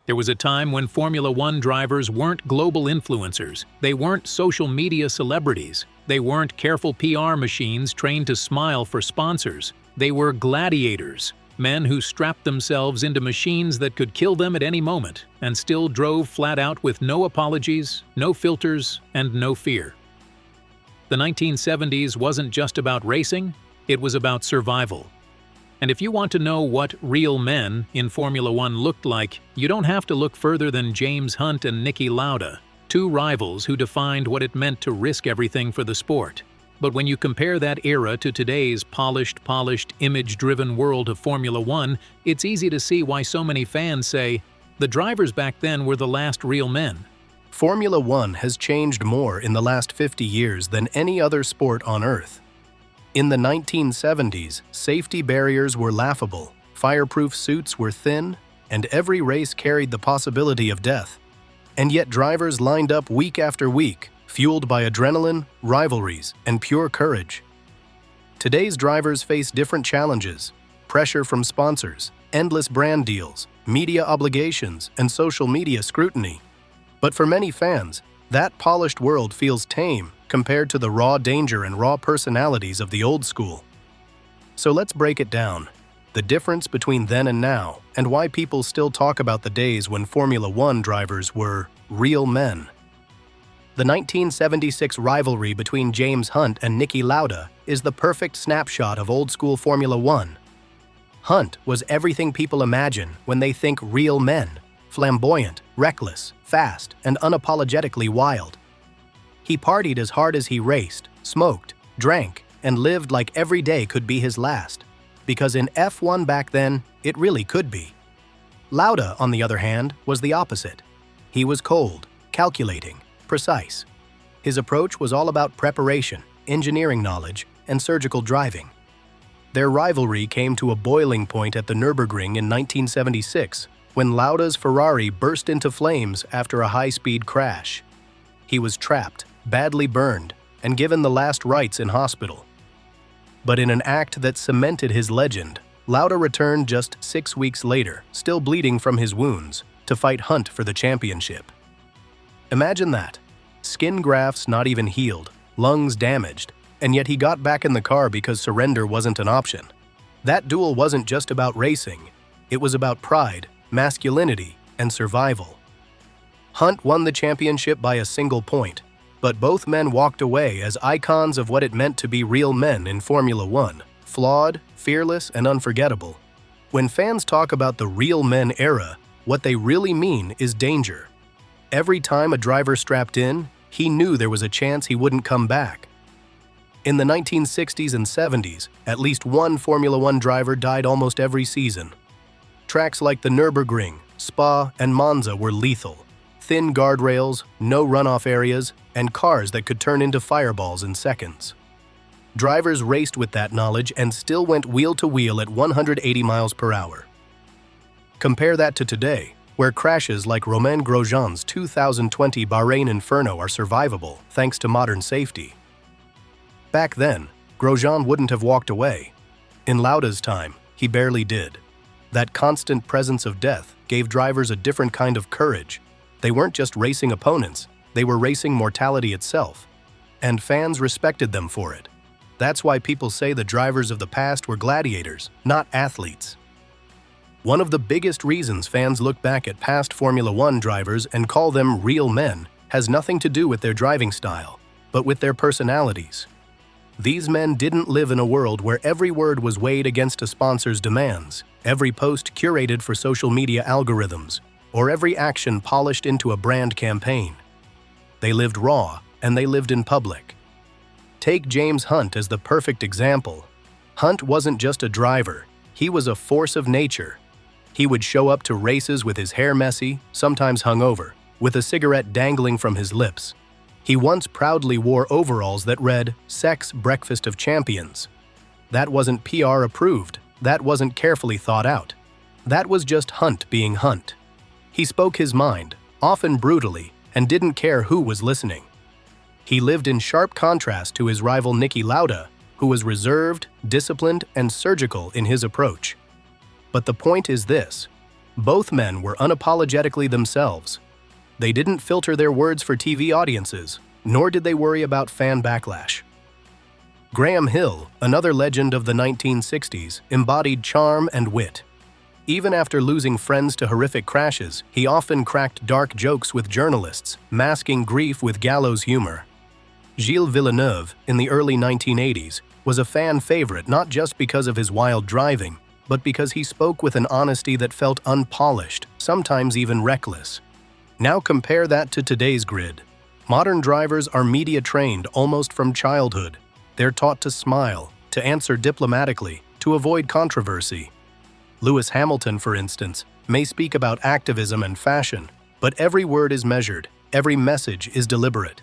There was a time when Formula One drivers weren't global influencers. They weren't social media celebrities. They weren't careful PR machines trained to smile for sponsors. They were gladiators, men who strapped themselves into machines that could kill them at any moment and still drove flat out with no apologies, no filters, and no fear. The 1970s wasn't just about racing, it was about survival. And if you want to know what real men in Formula One looked like, you don't have to look further than James Hunt and Niki Lauda, two rivals who defined what it meant to risk everything for the sport. But when you compare that era to today's polished, image-driven world of Formula One, it's easy to see why so many fans say, the drivers back then were the last real men. Formula One has changed more in the last 50 years than any other sport on Earth. In the 1970s, safety barriers were laughable, fireproof suits were thin, and every race carried the possibility of death. And yet drivers lined up week after week, fueled by adrenaline, rivalries, and pure courage. Today's drivers face different challenges: pressure from sponsors, endless brand deals, media obligations, and social media scrutiny. But for many fans, that polished world feels tame compared to the raw danger and raw personalities of the old school. So let's break it down, the difference between then and now, and why people still talk about the days when Formula One drivers were real men. The 1976 rivalry between James Hunt and Niki Lauda is the perfect snapshot of old-school Formula One. Hunt was everything people imagine when they think real men: flamboyant, reckless, fast, and unapologetically wild. He partied as hard as he raced, smoked, drank, and lived like every day could be his last. Because in F1 back then, it really could be. Lauda, on the other hand, was the opposite. He was cold, calculating, precise. His approach was all about preparation, engineering knowledge, and surgical driving. Their rivalry came to a boiling point at the Nürburgring in 1976, when Lauda's Ferrari burst into flames after a high-speed crash. He was trapped, badly burned, and given the last rites in hospital. But in an act that cemented his legend, Lauda returned just 6 weeks later, still bleeding from his wounds, to fight Hunt for the championship. Imagine that. Skin grafts not even healed, lungs damaged, and yet he got back in the car because surrender wasn't an option. That duel wasn't just about racing, it was about pride, masculinity, and survival. Hunt won the championship by a single point, but both men walked away as icons of what it meant to be real men in Formula One: flawed, fearless, and unforgettable. When fans talk about the real men era, what they really mean is danger. Every time a driver strapped in, he knew there was a chance he wouldn't come back. In the 1960s and 70s, at least one Formula One driver died almost every season. Tracks like the Nürburgring, Spa, and Monza were lethal. Thin guardrails, no runoff areas, and cars that could turn into fireballs in seconds. Drivers raced with that knowledge and still went wheel to wheel at 180 miles per hour. Compare that to today, where crashes like Romain Grosjean's 2020 Bahrain Inferno are survivable thanks to modern safety. Back then, Grosjean wouldn't have walked away. In Lauda's time, he barely did. That constant presence of death gave drivers a different kind of courage. They weren't just racing opponents, they were racing mortality itself. And fans respected them for it. That's why people say the drivers of the past were gladiators, not athletes. One of the biggest reasons fans look back at past Formula One drivers and call them real men has nothing to do with their driving style, but with their personalities. These men didn't live in a world where every word was weighed against a sponsor's demands, every post curated for social media algorithms, or every action polished into a brand campaign. They lived raw, and they lived in public. Take James Hunt as the perfect example. Hunt wasn't just a driver, he was a force of nature. He would show up to races with his hair messy, sometimes hungover, with a cigarette dangling from his lips. He once proudly wore overalls that read, "Sex Breakfast of Champions." That wasn't PR approved, that wasn't carefully thought out. That was just Hunt being Hunt. He spoke his mind, often brutally, and didn't care who was listening. He lived in sharp contrast to his rival Niki Lauda, who was reserved, disciplined, and surgical in his approach. But the point is this: Both men were unapologetically themselves. They didn't filter their words for TV audiences, nor did they worry about fan backlash. Graham Hill, another legend of the 1960s, embodied charm and wit. Even after losing friends to horrific crashes, he often cracked dark jokes with journalists, masking grief with gallows humor. Gilles Villeneuve, in the early 1980s, was a fan favorite not just because of his wild driving, but because he spoke with an honesty that felt unpolished, sometimes even reckless. Now compare that to today's grid. Modern drivers are media-trained almost from childhood. They're taught to smile, to answer diplomatically, to avoid controversy. Lewis Hamilton, for instance, may speak about activism and fashion, but every word is measured, every message is deliberate.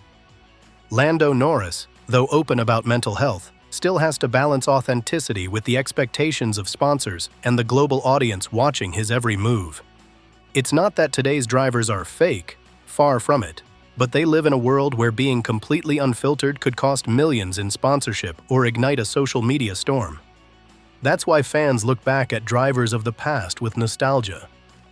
Lando Norris, though open about mental health, still has to balance authenticity with the expectations of sponsors and the global audience watching his every move. It's not that today's drivers are fake, far from it, but they live in a world where being completely unfiltered could cost millions in sponsorship or ignite a social media storm. That's why fans look back at drivers of the past with nostalgia.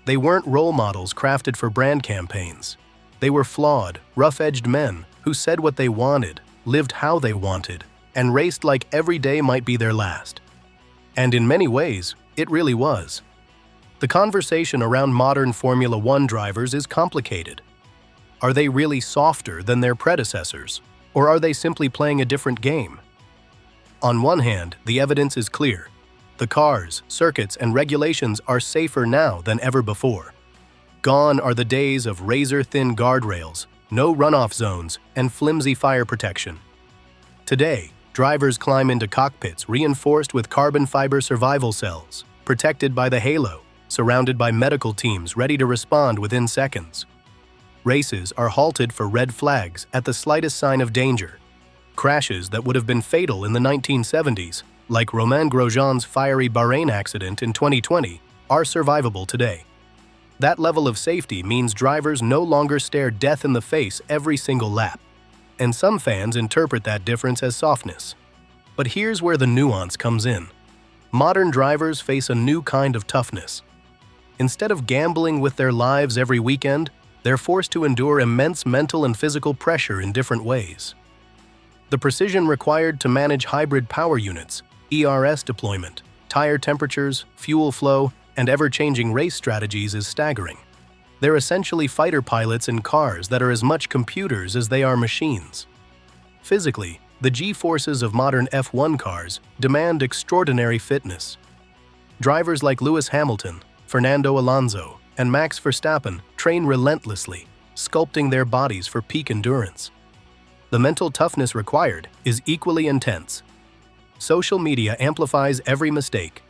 They weren't role models crafted for brand campaigns. They were flawed, rough-edged men who said what they wanted, lived how they wanted, and raced like every day might be their last. And in many ways, it really was. The conversation around modern Formula One drivers is complicated. Are they really softer than their predecessors, or are they simply playing a different game? On one hand, the evidence is clear. The cars, circuits, and regulations are safer now than ever before. Gone are the days of razor-thin guardrails, no runoff zones, and flimsy fire protection. Today, drivers climb into cockpits reinforced with carbon fiber survival cells, protected by the halo, surrounded by medical teams ready to respond within seconds. Races are halted for red flags at the slightest sign of danger. Crashes that would have been fatal in the 1970s, like Romain Grosjean's fiery Bahrain accident in 2020, are survivable today. That level of safety means drivers no longer stare death in the face every single lap. And some fans interpret that difference as softness. But here's where the nuance comes in. Modern drivers face a new kind of toughness. Instead of gambling with their lives every weekend, they're forced to endure immense mental and physical pressure in different ways. The precision required to manage hybrid power units, ERS deployment, tire temperatures, fuel flow, and ever-changing race strategies is staggering. They're essentially fighter pilots in cars that are as much computers as they are machines. Physically, the G-forces of modern F1 cars demand extraordinary fitness. Drivers like Lewis Hamilton, Fernando Alonso, and Max Verstappen train relentlessly, sculpting their bodies for peak endurance. The mental toughness required is equally intense. Social media amplifies every mistake.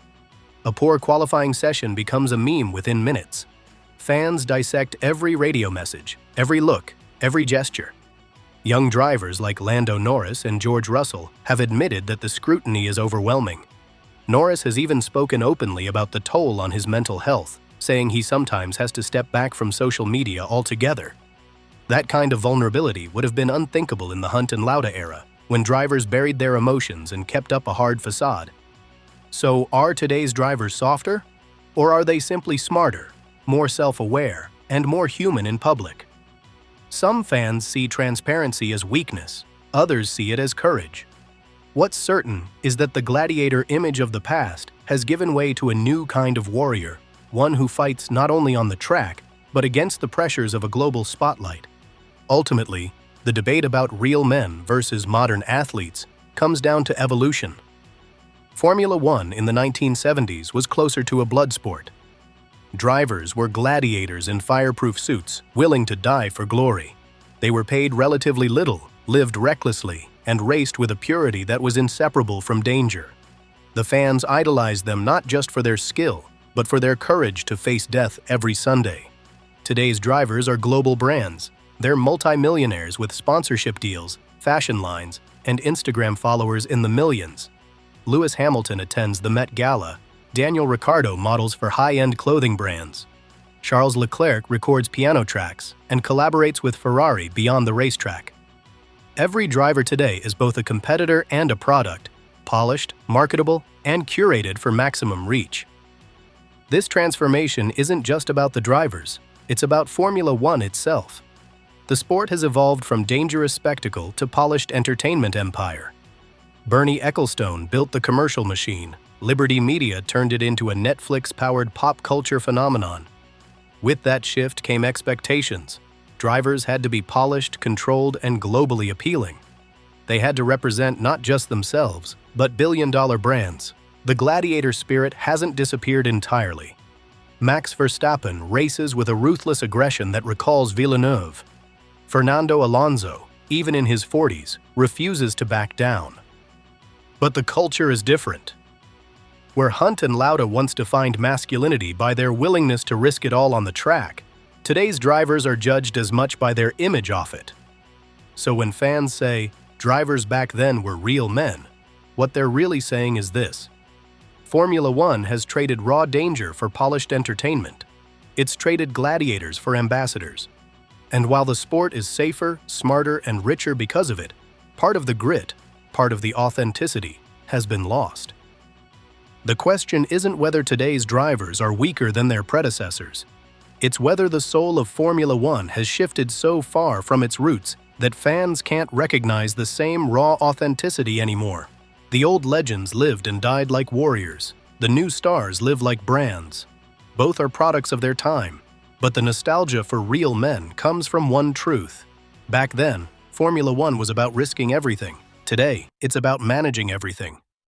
A poor qualifying session becomes a meme within minutes. Fans dissect every radio message, every look, every gesture. Young drivers like Lando Norris and George Russell have admitted that the scrutiny is overwhelming. Norris has even spoken openly about the toll on his mental health, saying he sometimes has to step back from social media altogether. That kind of vulnerability would have been unthinkable in the Hunt and Lauda era, when drivers buried their emotions and kept up a hard facade. So, are today's drivers softer? Or are they simply smarter, more self-aware, and more human in public? Some fans see transparency as weakness, others see it as courage. What's certain is that the gladiator image of the past has given way to a new kind of warrior, one who fights not only on the track, but against the pressures of a global spotlight. Ultimately, the debate about real men versus modern athletes comes down to evolution. Formula One in the 1970s was closer to a blood sport. Drivers were gladiators in fireproof suits, willing to die for glory. They were paid relatively little, lived recklessly, and raced with a purity that was inseparable from danger. The fans idolized them not just for their skill, but for their courage to face death every Sunday. Today's drivers are global brands. They're multimillionaires with sponsorship deals, fashion lines, and Instagram followers in the millions. Lewis Hamilton attends the Met Gala. Daniel Ricciardo models for high-end clothing brands. Charles Leclerc records piano tracks and collaborates with Ferrari beyond the racetrack. Every driver today is both a competitor and a product, polished, marketable, and curated for maximum reach. This transformation isn't just about the drivers, it's about Formula One itself. The sport has evolved from dangerous spectacle to polished entertainment empire. Bernie Ecclestone built the commercial machine. Liberty Media turned it into a Netflix-powered pop culture phenomenon. With that shift came expectations. Drivers had to be polished, controlled, and globally appealing. They had to represent not just themselves, but billion-dollar brands. The gladiator spirit hasn't disappeared entirely. Max Verstappen races with a ruthless aggression that recalls Villeneuve. Fernando Alonso, even in his 40s, refuses to back down. But the culture is different. Where Hunt and Lauda once defined masculinity by their willingness to risk it all on the track, today's drivers are judged as much by their image off it. So when fans say, drivers back then were real men, what they're really saying is this: Formula One has traded raw danger for polished entertainment. It's traded gladiators for ambassadors. And while the sport is safer, smarter, and richer because of it, part of the grit, part of the authenticity, has been lost. The question isn't whether today's drivers are weaker than their predecessors. It's whether the soul of Formula One has shifted so far from its roots that fans can't recognize the same raw authenticity anymore. The old legends lived and died like warriors. The new stars live like brands. Both are products of their time, but the nostalgia for real men comes from one truth. Back then, Formula One was about risking everything. Today, it's about managing everything.